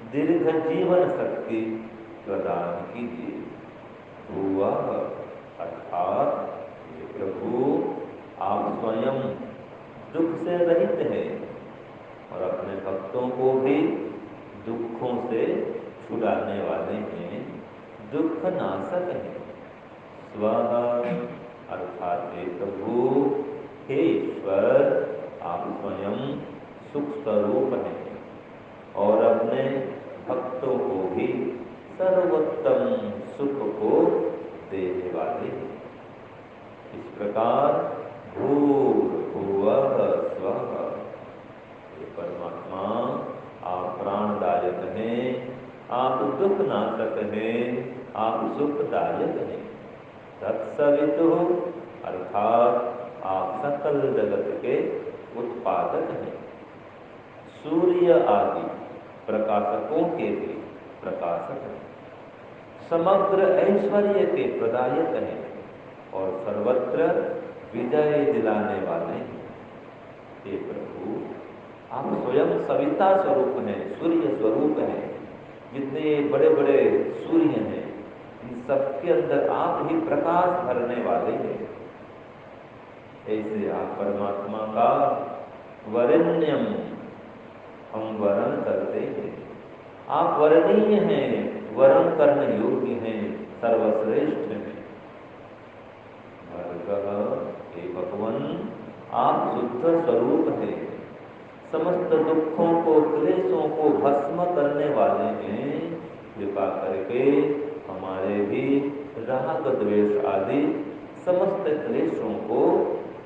दीर्घ जीवन शक्ति प्रदान कीजिए। भूवः अर्थात हे प्रभु, आप स्वयं दुख से रहित हैं और अपने भक्तों को भी दुखों से छुड़ाने वाले हैं, दुख नाशक हैं। स्वः अर्थात हे प्रभु, हे ईश्वर, आप स्वयं सुख स्वरूप हैं और अपने भक्तों को भी सर्वोत्तम सुख को देने वाले हैं। इस प्रकार भूर्भुवः स्वः, हे परमात्मा, आप प्राणदायक हैं, आप दुख नाशक हैं, आप सुखदायक हैं। तत्सवितुः अर्थात आप सकल जगत के उत्पादक हैं। सूर्य आदि प्रकाशकों के भी प्रकाशक हैं। समग्र ऐश्वर्य के प्रदायक हैं और सर्वत्र विजय दिलाने वाले हैं। हे प्रभु, आप स्वयं सविता स्वरूप हैं, सूर्य स्वरूप हैं। जितने बड़े बड़े सूर्य हैं, इन सबके अंदर आप ही प्रकाश भरने वाले हैं। ऐसे आप परमात्मा का वरेण्यम हम वरण करते हैं। आप वरणीय हैं, वरण करने योग्य हैं, सर्वश्रेष्ठ हैं। भर्गः, हे भगवान, आप शुद्ध स्वरूप हैं, समस्त दुखों को, क्लेशों को भस्म करने वाले हैं। कृपा करके हमारे भी राग द्वेष आदि समस्त क्लेशों को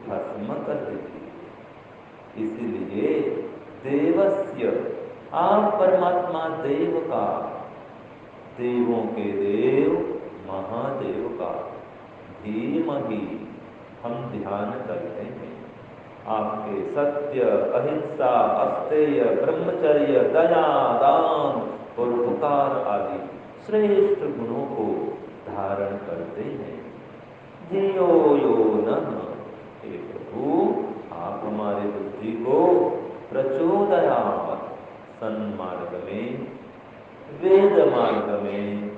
भस्म कर दीजिए। इसीलिए देवस्य, आप परमात्मा देव का, देवों के देव महादेव का धीमहि हम ध्यान करते हैं। आपके सत्य, अहिंसा, अस्तेय, ब्रह्मचर्य, दया, दान और उपकार आदि श्रेष्ठ गुणों को धारण करते हैं। धियो यो नः, हे प्रभु, आप हमारी बुद्धि को प्रचोदयात् सन्मार्ग में, वेद मार्ग में,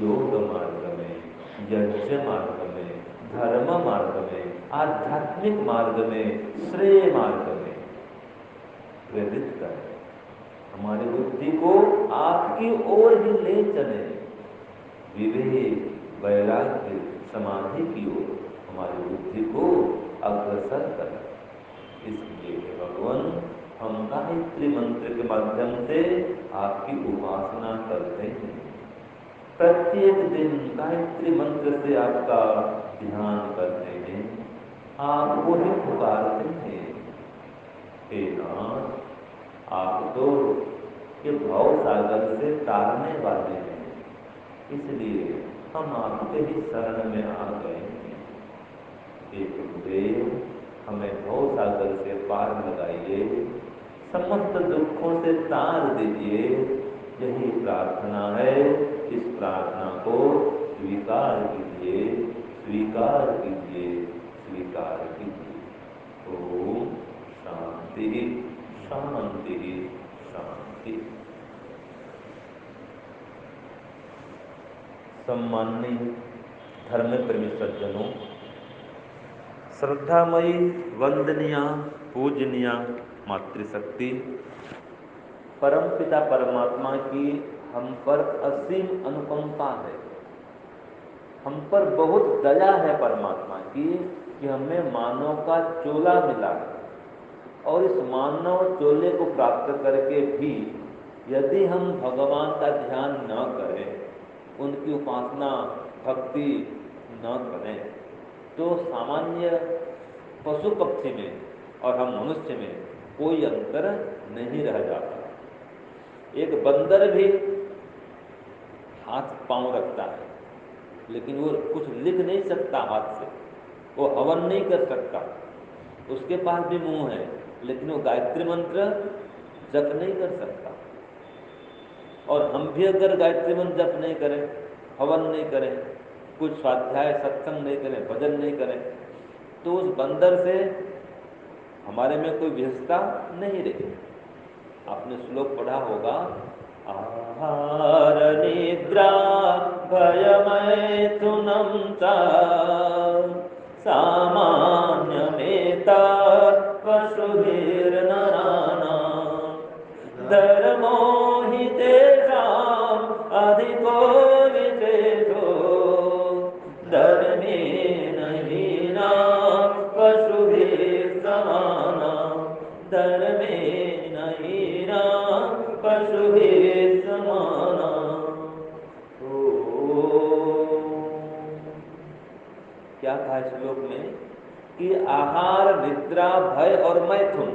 योग मार्ग में, यज्ञ मार्ग में, धर्म मार्ग में, आध्यात्मिक मार्ग में, श्रेय मार्ग में प्रेरित करें। हमारी बुद्धि को आपकी ओर ही ले चले। विवेक, वैराग्य, समाधि की ओर हमारी बुद्धि को अग्रसर करें। इसलिए भगवान, हम गायत्री मंत्र के माध्यम से आपकी उपासना करते हैं। प्रत्येक दिन गायत्री मंत्र से आपका ध्यान करते हैं, आपको ही पुकारते हैं। हे नाथ, आप तो ये भव सागर से तारने वाले हैं, इसलिए हम आपके ही शरण में आ गए हैं। हे गुरुदेव, हमें भव सागर से पार लगाइए, समस्त दुखों से तार दीजिए। यही प्रार्थना है। इस प्रार्थना को स्वीकार कीजिए, स्वीकार कीजिए, स्वीकार कीजिए। ओम शांति शांति शांति। सम्माननीय धर्म प्रेमी सज्जनों, श्रद्धामयी वंदनीय पूजनीय मातृशक्ति, परमपिता परमात्मा की हम पर असीम अनुकंपा है। हम पर बहुत दया है परमात्मा की कि हमें मानव का चोला मिला है। और इस मानव चोले को प्राप्त करके भी यदि हम भगवान का ध्यान न करें, उनकी उपासना भक्ति न करें, तो सामान्य पशु पक्षी में और हम मनुष्य में कोई अंतर नहीं रह जाता। एक बंदर भी हाथ पांव रखता है, लेकिन वो कुछ लिख नहीं सकता हाथ से, वो हवन नहीं कर सकता। उसके पास भी मुंह है, लेकिन वो गायत्री मंत्र जप नहीं कर सकता। और हम भी अगर गायत्री मंत्र जप नहीं करें, हवन नहीं करें, कुछ स्वाध्याय सत्संग नहीं करें, भजन नहीं करें, तो उस बंदर से हमारे में कोई विशेषता नहीं रही। आपने श्लोक पढ़ा होगा, आहार निद्रा भयमैथुनं च सामान्यमेतत् पशुभिर्नराणां धर्मो हि तेषाम् अधिको विशेषो धर्मेण हीनाः पशुभिः समानाः धर्मेण हीनाः पशुभिः समानाः। क्या कहा श्लोक में कि आहार निद्रा भय और मैथुन,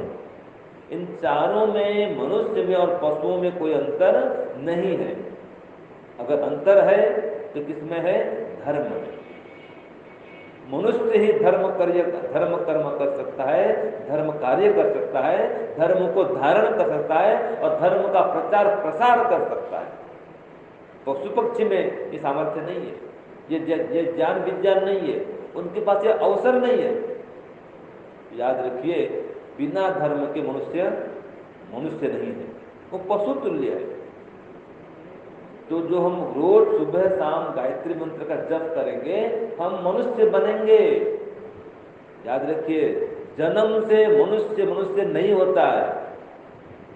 इन चारों में मनुष्य में और पशुओं में कोई अंतर नहीं है। अगर अंतर है तो किसमें है? धर्म में। मनुष्य ही धर्म कर्म कर सकता है, धर्म कार्य कर सकता है, धर्म को धारण कर सकता है और धर्म का प्रचार प्रसार कर सकता है। पशु पक्षी में ये सामर्थ्य नहीं है, ये ज्ञान विज्ञान नहीं है, उनके पास ये अवसर नहीं है। याद रखिए, बिना धर्म के मनुष्य नहीं है, वो पशु तुल्य है। तो जो हम रोज सुबह शाम गायत्री मंत्र का जप करेंगे, हम मनुष्य बनेंगे। याद रखिए, जन्म से मनुष्य नहीं होता है,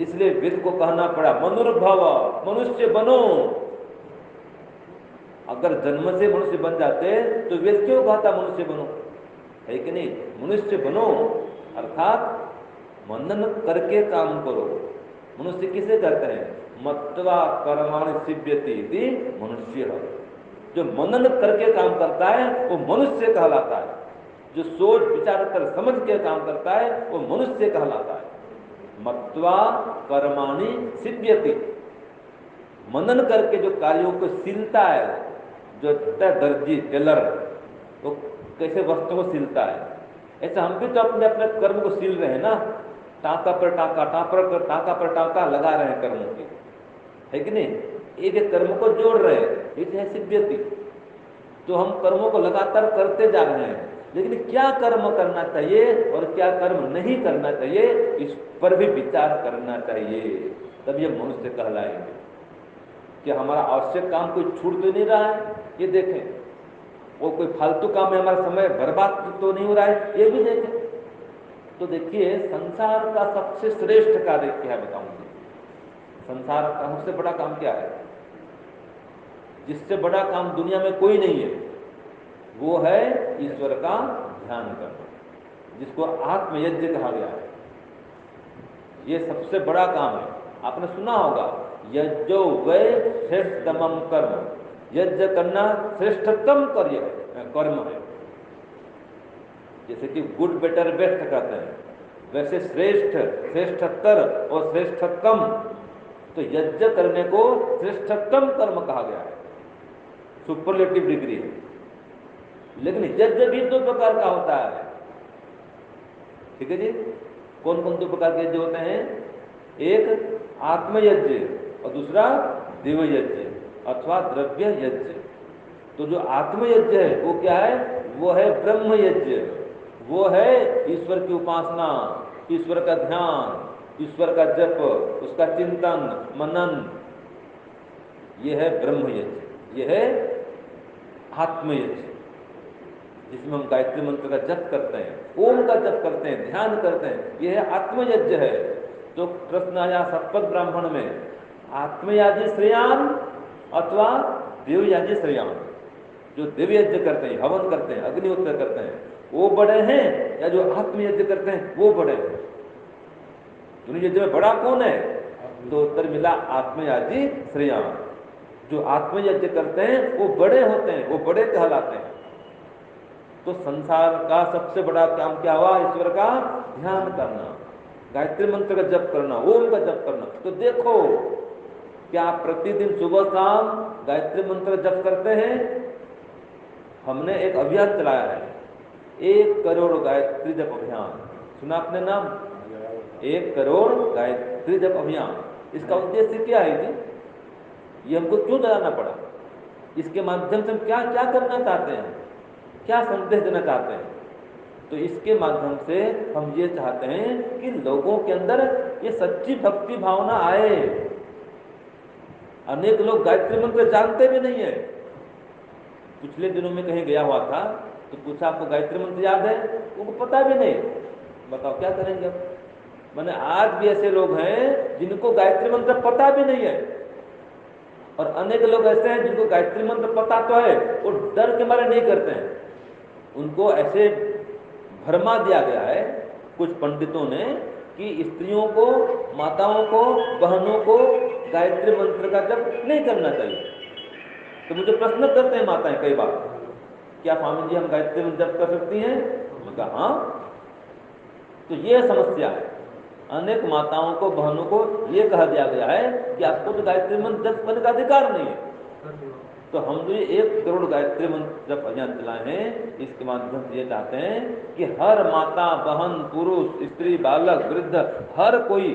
इसलिए वेद को कहना पड़ा मनुर्भव, मनुष्य बनो। अगर जन्म से मनुष्य बन जाते तो वेद क्यों कहता मनुष्य बनो, है कि नहीं? मनुष्य बनो अर्थात मनन करके काम करो। मनुष्य किसे कहते हैं? मत्वा कर्माणि सिद्ध्यति इति मनुष्य। जो मनन करके काम करता है वो मनुष्य कहलाता है। जो सोच विचार कर समझ के काम करता है वो मनुष्य कहलाता है। मत्वा कर्माणि सिद्ध्यति, मनन करके जो कार्यों को सिलता है, जो दर्जी टेलर वो कैसे वस्तु को सिलता है, ऐसा हम भी तो अपने अपने कर्म को सिल रहे हैं ना। टाका पर टाका, टाका पर टाका लगा रहे हैं कर्मों की, है कि नहीं? एक एक कर्म को जोड़ रहे हैं, ये है सिद्ध्यति। तो हम कर्मों को लगातार करते जा रहे हैं, लेकिन क्या कर्म करना चाहिए और क्या कर्म नहीं करना चाहिए, इस पर भी विचार करना चाहिए, तब ये मनुष्य कहलाएंगे। कि हमारा आवश्यक काम कोई छूट तो नहीं रहा है, ये देखें। वो कोई फालतू काम में हमारा समय बर्बाद तो नहीं हो रहा है, ये भी देखें। तो देखिए, संसार का सबसे श्रेष्ठ कार्य क्या है बताऊंगी। संसार का सबसे बड़ा काम क्या है? जिससे बड़ा काम दुनिया में कोई नहीं है, वो है ईश्वर का ध्यान करना, जिसको आत्मयज्ञ कहा गया है। ये सबसे बड़ा काम है। आपने सुना होगा, यज्ञो वै श्रेष्ठतमं कर्म, यज्ञ करना श्रेष्ठतम कर्म है। जैसे कि गुड बेटर बेस्ट कहते हैं, वैसे श्रेष्ठ, श्रेष्ठतर और श्रेष्ठतम, तो यज्ञ करने को श्रेष्ठतम कर्म कहा गया है, सुपरलेटिव डिग्री है। लेकिन यज्ञ भी दो प्रकार का होता है, ठीक है जी? कौन कौन दो प्रकार के यज्ञ होते हैं? एक आत्मयज्ञ और दूसरा देवयज्ञ अथवा द्रव्य यज्ञ। तो जो आत्मयज्ञ है वो क्या है? वो है ब्रह्म यज्ञ, वो है ईश्वर की उपासना, ईश्वर का ध्यान, ईश्वर का जप, उसका चिंतन मनन, ये है ब्रह्म यज्ञ, ये है आत्मयज्ञ, जिसमें हम गायत्री मंत्र का जप करते हैं, ओम का जप करते हैं, ध्यान करते हैं, ये है आत्मयज्ञ है। तो प्रश्न आया सतपथ ब्राह्मण में, आत्मयाजी श्रेयान अथवा देवयाजी श्रेयान? जो देवयज्ञ करते हैं, हवन करते हैं, अग्निहोत्र करते हैं, वो बड़े हैं या जो आत्मयज्ञ करते हैं वो बड़े हैं? दोनों यज्ञ में बड़ा कौन है? तो उत्तर मिला आत्मयाजी श्रेयान। जो आत्मयज्ञ करते हैं वो बड़े होते हैं, वो बड़े कहलाते हैं। तो संसार का सबसे बड़ा काम क्या हुआ? ईश्वर का ध्यान करना, गायत्री मंत्र का जप करना, ओम का जप करना। तो देखो, क्या आप प्रतिदिन सुबह शाम गायत्री मंत्र जप करते हैं? हमने एक अभियान चलाया है, 1 करोड़ गायत्री जप अभियान। सुना आपने नाम? 1 करोड़ गायत्री जप अभियान। इसका उद्देश्य क्या है जी? ये हमको क्यों चलाना पड़ा? इसके माध्यम से हम क्या क्या करना चाहते हैं, क्या संदेश देना चाहते हैं? तो इसके माध्यम से हम ये चाहते हैं कि लोगों के अंदर ये सच्ची भक्ति भावना आए। अनेक लोग गायत्री मंत्र जानते भी नहीं है। पिछले दिनों में कहीं गया हुआ था तो पूछा आपको गायत्री मंत्र याद है, उनको पता भी नहीं। बताओ क्या करेंगे अब। मैंने आज भी ऐसे लोग हैं जिनको गायत्री मंत्र पता भी नहीं है, और अनेक लोग ऐसे हैं जिनको गायत्री मंत्र पता तो है, वो डर के मारे नहीं करते हैं। उनको ऐसे भरमा दिया गया है कुछ पंडितों ने कि स्त्रियों को, माताओं को, बहनों को गायत्री मंत्र का जप नहीं करना चाहिए। तो मुझे प्रश्न करते हैं माताएं कई बार, क्या स्वामी जी हम गायत्री मंत्र जप कर सकती हैं? मैं कहा हाँ। तो ये समस्या है, अनेक माताओं को, बहनों को ये कहा दिया गया है कि आपको तो गायत्री मंत्र जप करने का अधिकार नहीं है। तो हम जो 1 करोड़ गायत्री मंत्र जप अभियान चलाए हैं, इसके माध्यम से ये चाहते हैं कि हर माता, बहन, पुरुष, स्त्री, बालक, वृद्ध, हर कोई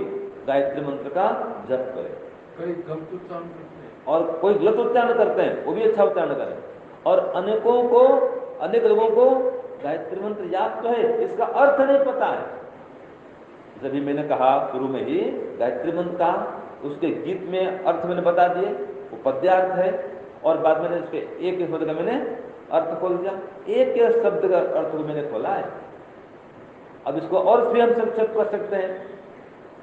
गायत्री मंत्र का जप करे। कई गलत उच्चारण करते हैं और कोई गलत उच्चारण करते हैं, वो भी अच्छा उच्चारण करें। और अनेक लोगों को गायत्री मंत्र याद तो है, इसका अर्थ नहीं पता है। जब मैंने कहा शुरू में ही गायत्री मंत्र का, उसके गीत में अर्थ मैंने बता दिए, वो पद्यार्थ है, और बाद में उसके एक शब्द का मैंने अर्थ खोल दिया, एक शब्द का अर्थ को मैंने खोला है। अब इसको और फिर हम संक्षेप कर सकते हैं।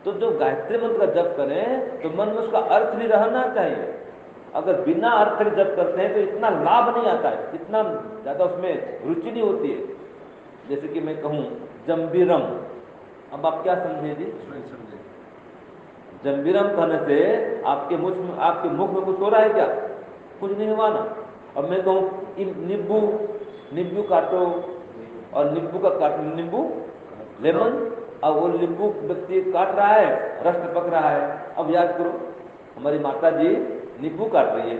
तो जो गायत्री मंत्र का जप करें तो मन में उसका अर्थ भी रहना चाहिए। अगर बिना अर्थ के जप करते हैं तो इतना लाभ नहीं आता है, इतना ज्यादा उसमें रुचि नहीं होती है। जैसे कि मैं कहूँ जम्बीरम, अब आप क्या समझे जी? जम्बीरम कहने से आपके मुख में कुछ हो रहा है क्या? कुछ नहीं हुआ ना। अब मैं कहूँ नींबू काटो, और नींबू का काट नींबू लेमन, अब वो नींबू व्यक्ति काट रहा है, रस टपक रहा है। अब याद करो, हमारी माता जी नींबू काट रही है,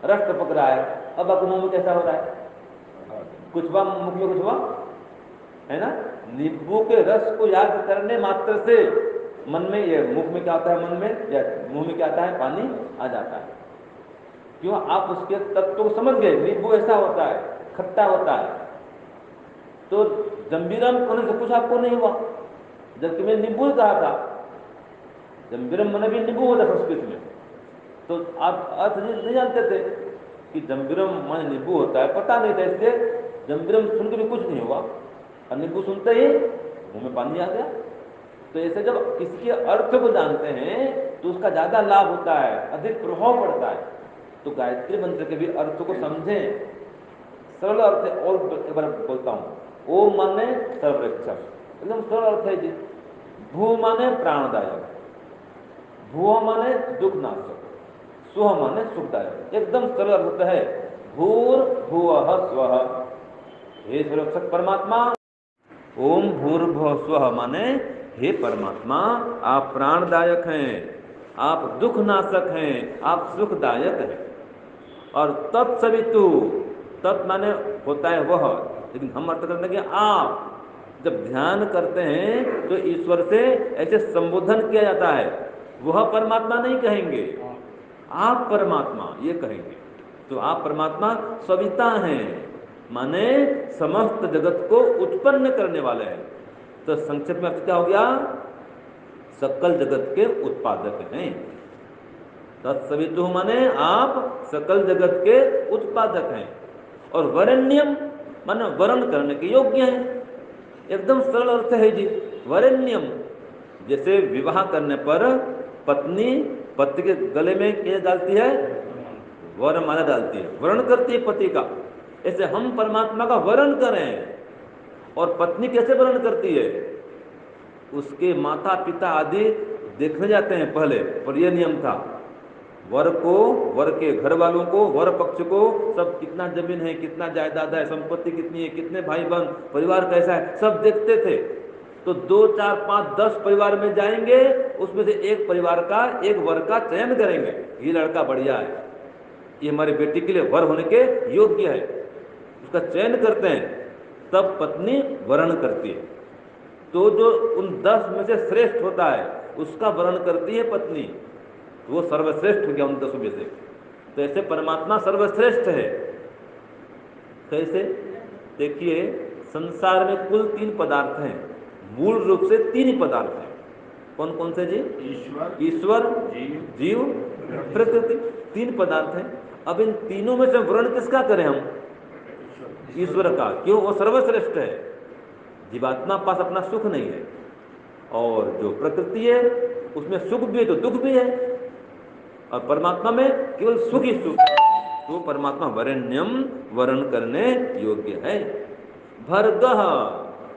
रस टपक रहा है, अब आपके मुंह में कैसा हो रहा है? कुछ हुआ मुख में? कुछ हुआ है ना? नींबू के रस को याद करने मात्र से मन में, ये मुख में क्या होता है, मन में या मुंह में क्या आता है? पानी आ जाता है। क्यों? आप उसके तत्व को समझ गए, नींबू ऐसा होता है, खट्टा होता है। तो जम्बीरम कहने से कुछ आपको नहीं हुआ, जबकि मैं नींबू कहा था। जम्बीरम मन भी नींबू होता संस्कृत में, तो आप अर्थ नहीं जानते थे कि जम्बीरम मन नींबू होता है, पता नहीं था, इसलिए जम्बीरम सुन के भी कुछ नहीं हुआ, और नींबू सुनते ही मुंह में पानी आ गया। तो ऐसे जब किसी के अर्थ को जानते हैं तो उसका ज्यादा लाभ होता है, अधिक प्रभाव पड़ता है। तो गायत्री मंत्र के भी अर्थ को समझें। सरल अर्थ है, और एक बार बोलता हूं, ओम माने सर्वरक्षक, एकदम सरल अर्थ है जी। भू माने प्राणदायक, भू माने दुखनाशक, स्व माने सुखदायक, एकदम सरल अर्थ है। भूर्भुवः स्वः, हे सुरक्षक परमात्मा। ओम भूर्भुवः स्वः माने हे परमात्मा, आप प्राणदायक हैं, आप दुखनाशक हैं, आप सुखदायक हैं। और तत्सवितु, तत् माने होता है वह, लेकिन हम अर्थ करते हैं कि आप। जब ध्यान करते हैं तो ईश्वर से ऐसे संबोधन किया जाता है, वह परमात्मा नहीं कहेंगे, आप परमात्मा ये कहेंगे। तो आप परमात्मा सविता हैं, माने समस्त जगत को उत्पन्न करने वाले हैं। तो संक्षेप में अर्थ क्या हो गया? सकल जगत के उत्पादक हैं। तत्सवितु माने आप सकल जगत के उत्पादक हैं। और वरेण्यम माने वरण करने के योग्य हैं, एकदम सरल अर्थ है जी। वरेण्यम, जैसे विवाह करने पर पत्नी पति के गले में क्या डालती है? वरमाला डालती है, वरण करती है पति का। ऐसे हम परमात्मा का वरण करें। और पत्नी कैसे वरण करती है? उसके माता पिता आदि देखने जाते हैं पहले, पर यह नियम था, वर को, वर के घर वालों को, वर पक्ष को, सब कितना जमीन है, कितना जायदाद है, संपत्ति कितनी है, कितने भाई बहन, परिवार कैसा है, सब देखते थे। तो 2, 4, 5, 10 परिवार में जाएंगे, उसमें से एक परिवार का, एक वर का चयन करेंगे, ये लड़का बढ़िया है, ये हमारी बेटी के लिए वर होने के योग्य है, उसका चयन करते हैं। तब पत्नी वरण करती है। तो जो उन 10 में से श्रेष्ठ होता है उसका वरण करती है पत्नी, वो सर्वश्रेष्ठ हो गया उन 10 में से। तो ऐसे परमात्मा सर्वश्रेष्ठ है। कैसे? देखिए, संसार में कुल 3 पदार्थ हैं, मूल रूप से 3 ही पदार्थ हैं। कौन कौन से जी? ईश्वर, जीव, प्रकृति। 3 पदार्थ हैं। अब इन तीनों में से वर्ण किसका करें हम? ईश्वर का। क्यों? वो सर्वश्रेष्ठ है। जीवात्मा पास अपना सुख नहीं है, और जो प्रकृति है उसमें सुख भी है तो दुख भी है, और परमात्मा में केवल सुख ही सुख है। तो परमात्मा वरेण्यम, वर्ण करने योग्य है। भर्गः,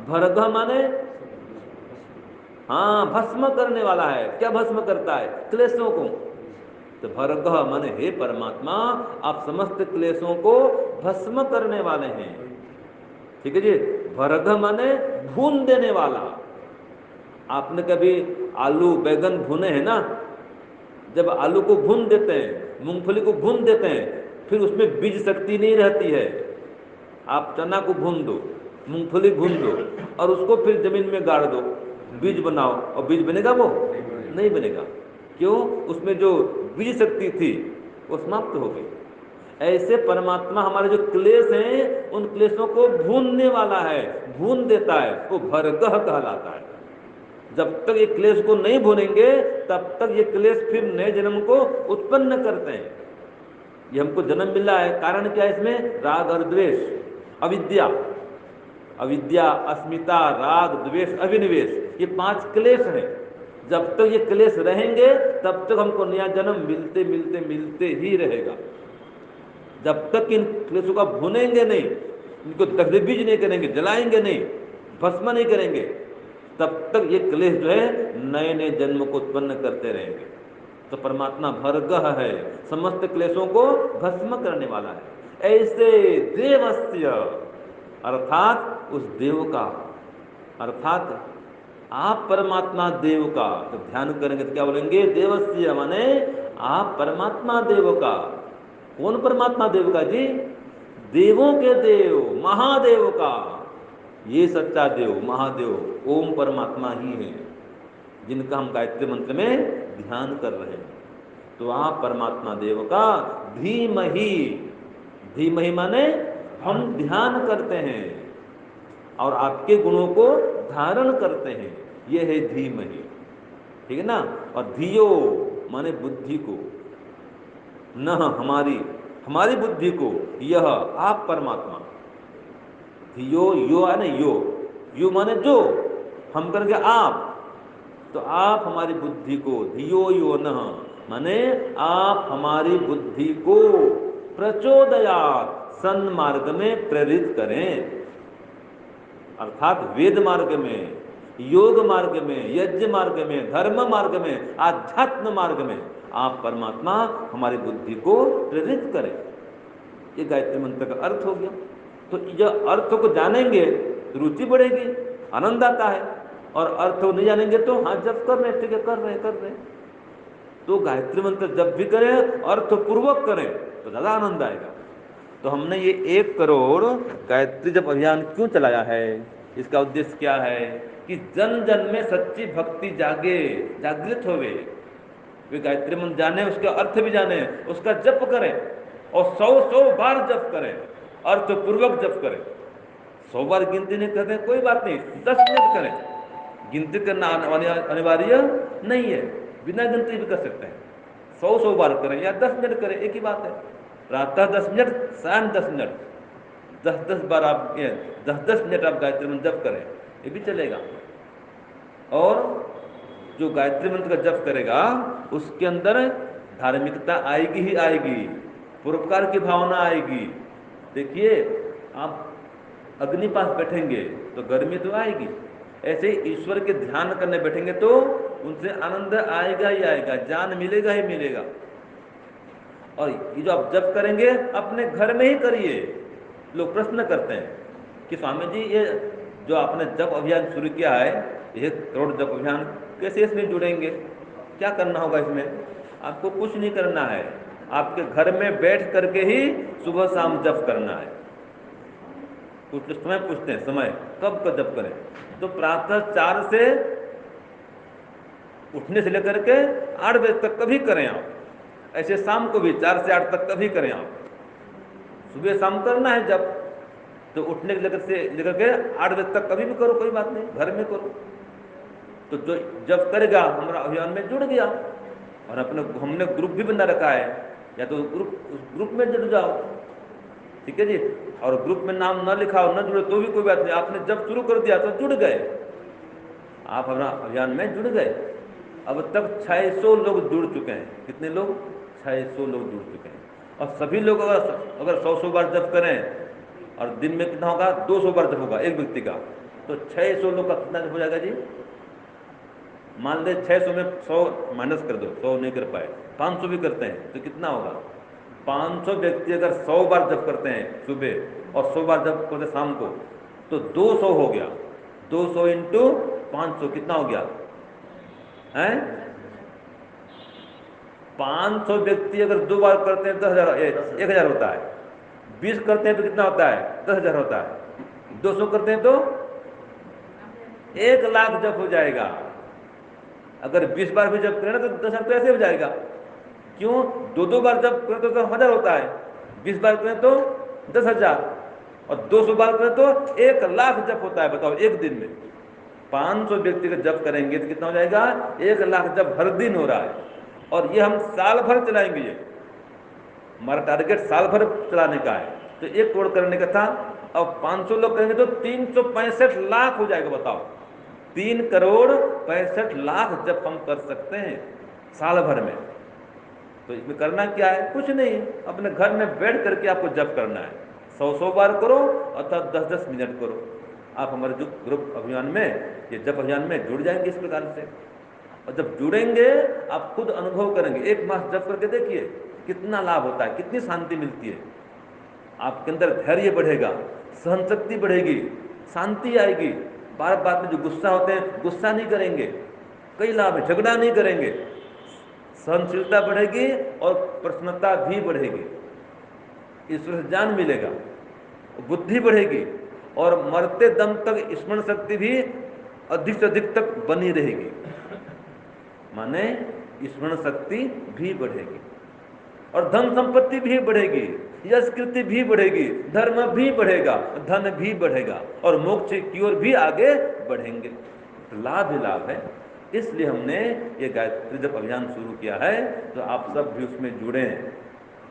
भर्गः माने हाँ, भस्म करने वाला है। क्या भस्म करता है? क्लेशों को। तो भर्गः माने हे परमात्मा, आप समस्त क्लेशों को भस्म करने वाले हैं। ठीक है जी। भर्गः माने भून देने वाला। आपने कभी आलू बैगन भुने हैं ना? जब आलू को भून देते हैं, मूंगफली को भून देते हैं, फिर उसमें बीज शक्ति नहीं रहती है। आप चना को भून दो, मूंगफली भून दो, और उसको फिर जमीन में गाड़ दो, बीज बनाओ, और बीज बनेगा? वो नहीं बनेगा। क्यों? उसमें जो बीज शक्ति थी वो समाप्त हो गई। ऐसे परमात्मा हमारे जो क्लेश हैं, उन क्लेशों को भूनने वाला है, भून देता है, वो भर्गः कहलाता है। जब तक ये क्लेश को नहीं भूनेंगे तब तक ये क्लेश फिर नए जन्म को उत्पन्न करते हैं। ये हमको जन्म मिला है, कारण क्या है इसमें? राग और द्वेष, अविद्या। अविद्या, अस्मिता, राग, द्वेष, अभिनिवेश, ये 5 क्लेश हैं। जब तक ये क्लेश रहेंगे तब तक हमको नया जन्म मिलते मिलते मिलते ही रहेगा। जब तक इन क्लेशों का भुनेंगे नहीं, इनको दग्धबीज नहीं करेंगे, जलाएंगे नहीं, भस्म नहीं करेंगे, तब तक ये क्लेश जो है नए नए जन्म को उत्पन्न करते रहेंगे। तो परमात्मा भर्गः है, समस्त क्लेशों को भस्म करने वाला है। ऐसे देवस्य, अर्थात उस देव का, अर्थात आप परमात्मा देव का। तो ध्यान करेंगे तो क्या बोलेंगे? देवस्य माने आप परमात्मा देव का। कौन परमात्मा देव का जी? देवों के देव, महादेव का। ये सच्चा देव, महादेव ओम परमात्मा ही है, जिनका हम गायत्री मंत्र में ध्यान कर रहे हैं। तो आप परमात्मा देव का धीमहि, धीमहि माने हम ध्यान करते हैं और आपके गुणों को धारण करते हैं, ये है धीमहि। ठीक है ना? और धियो माने बुद्धि को, न हमारी, हमारी बुद्धि को, यह आप परमात्मा। धियो, यो है ना, यो माने जो, हम करके आप, तो आप हमारी बुद्धि को, धियो यो न माने आप हमारी बुद्धि को प्रचोदयात्, सन्मार्ग में प्रेरित करें। अर्थात वेद मार्ग में, योग मार्ग में, यज्ञ मार्ग में, धर्म मार्ग में, आध्यात्म मार्ग में आप परमात्मा हमारी बुद्धि को प्रेरित करें। ये गायत्री मंत्र का अर्थ हो गया। तो जब अर्थ को जानेंगे तो रुचि बढ़ेगी, आनंद आता है। और अर्थ को नहीं जानेंगे तो हाँ जब कर रहे, ठीक है, कर रहे। तो गायत्री मंत्र जब भी करें अर्थ पूर्वक करें तो ज्यादा आनंद आएगा। तो हमने ये 1 करोड़ गायत्री जप अभियान क्यों चलाया है? इसका उद्देश्य क्या है? कि जन जन में सच्ची भक्ति जागे, जागृत होवे। वे गायत्री मंत्र जाने, उसका अर्थ भी जाने, उसका जप करें, और 100 बार जप करें, अर्थ पूर्वक जप करें। 100 बार गिनती नहीं करते कोई बात नहीं, 10 मिनट करें। गिनती करना अनिवार्य नहीं है, बिना गिनती भी कर सकते हैं। 100 बार करें या 10 मिनट करें, एक ही बात है। प्रातः 10 मिनट, शाम 10 मिनट, 10 बार आप 10 मिनट आप गायत्री मंत्र जप करें, ये भी चलेगा। और जो गायत्री मंत्र का जप करेगा उसके अंदर धार्मिकता आएगी ही आएगी, परोपकार की भावना आएगी। देखिए, आप अग्नि पास बैठेंगे तो गर्मी तो आएगी, ऐसे ही ईश्वर के ध्यान करने बैठेंगे तो उनसे आनंद आएगा ही आएगा, ज्ञान मिलेगा ही मिलेगा। और ये जो आप जप करेंगे अपने घर में ही करिए। लोग प्रश्न करते हैं कि स्वामी जी, ये जो आपने जप अभियान शुरू किया है, 1 करोड़ जप अभियान, कैसे इसमें जुड़ेंगे? क्या करना होगा इसमें? आपको कुछ नहीं करना है, आपके घर में बैठ करके ही सुबह शाम जप करना है। कुछ समय पूछते हैं, समय कब का जप करें? तो प्रातः 4 से उठने से लेकर के 8 बजे तक कभी करें आप। ऐसे शाम को भी 4 से 8 तक कभी करें आप। सुबह शाम करना है जब, तो उठने के लेकर के 8 बजे तक कभी भी करो, कोई बात नहीं, घर में करो। तो जो जब करेगा हमारा अभियान में जुड़ गया। और अपने हमने ग्रुप भी बना रखा है, या तो ग्रुप में जुड़ जाओ, ठीक है जी। और ग्रुप में नाम न लिखा हो, न जुड़े तो भी कोई बात नहीं, आपने जब शुरू कर दिया तो जुड़ गए, आप अपना अभियान में जुड़ गए। अब तक 600 लोग जुड़ चुके हैं। कितने लोग? 600 लोग जुड़ चुके हैं। और सभी लोग अगर 100 बार जप करें, और दिन में कितना होगा? 200 बार जप होगा एक व्यक्ति का, तो 600 लोग का कितना जप हो जाएगा जी? मान ले 600 में 100 माइनस कर दो, 100 नहीं कर पाए, 500 भी करते हैं तो कितना होगा? 500 व्यक्ति अगर 100 बार जप करते हैं सुबह और 100 बार जप करते शाम को, तो 200 हो गया। 200 इंटू 500 कितना हो गया है? 500 व्यक्ति अगर 2 बार करते हैं 10,000, 1,000 होता है। 20 करते हैं तो कितना होता है? 10,000 होता है। 200 करते हैं तो 1,00,000 जप हो जाएगा। अगर 20 बार भी जप करें ना तो 10,000 तो ऐसे हो जाएगा। क्यों? 2-2 बार जप करें तो 1,000 होता है, 20 बार करें तो 10,000, और 200 बार करें तो 1,00,000 जप होता है। बताओ, एक दिन में 500 व्यक्ति का जप करेंगे तो कितना हो जाएगा? 1,00,000 जप हर दिन हो रहा है। और ये हम साल भर चलाएंगे। ये हमारा टारगेट साल भर चलाने का है। तो 1 करोड़ करने का था, अब 500 लोग करेंगे तो 365 लाख हो जाएगा। बताओ, 3,65,00,000 जप हम कर सकते हैं साल भर में। तो इसमें करना क्या है? कुछ नहीं, अपने घर में बैठ करके आपको जप करना है। 100 बार करो अथवा 10-10 मिनट करो। आप हमारे जो ग्रुप अभियान में, ये जप अभियान में जुड़ जाएंगे इस प्रकार से। और जब जुड़ेंगे आप खुद अनुभव करेंगे। 1 मास जप करके देखिए कितना लाभ होता है, कितनी शांति मिलती है। आपके अंदर धैर्य बढ़ेगा, सहन शक्ति बढ़ेगी, शांति आएगी। बात बात में जो गुस्सा होते हैं, गुस्सा नहीं करेंगे। कई लाभ है, झगड़ा नहीं करेंगे, सहनशीलता बढ़ेगी और प्रसन्नता भी बढ़ेगी। ईश्वर से ज्ञान मिलेगा, बुद्धि बढ़ेगी, और मरते दम तक स्मरण शक्ति भी अधिक से अधिक तक बनी रहेगी। माने स्मरण शक्ति भी बढ़ेगी, और धन संपत्ति भी बढ़ेगी, यश कीर्ति भी बढ़ेगी, धर्म भी बढ़ेगा, धन भी बढ़ेगा, और मोक्ष की ओर भी आगे बढ़ेंगे। लाभ ही लाभ है। इसलिए हमने ये गायत्री जप अभियान शुरू किया है। तो आप सब भी उसमें जुड़ें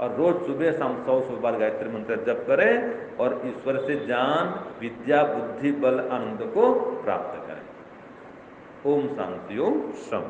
और रोज सुबह शाम 100 बार गायत्री मंत्र जप करें और ईश्वर से ज्ञान, विद्या, बुद्धि, बल, आनंद को प्राप्त करें। ओम शांति, ओम शम।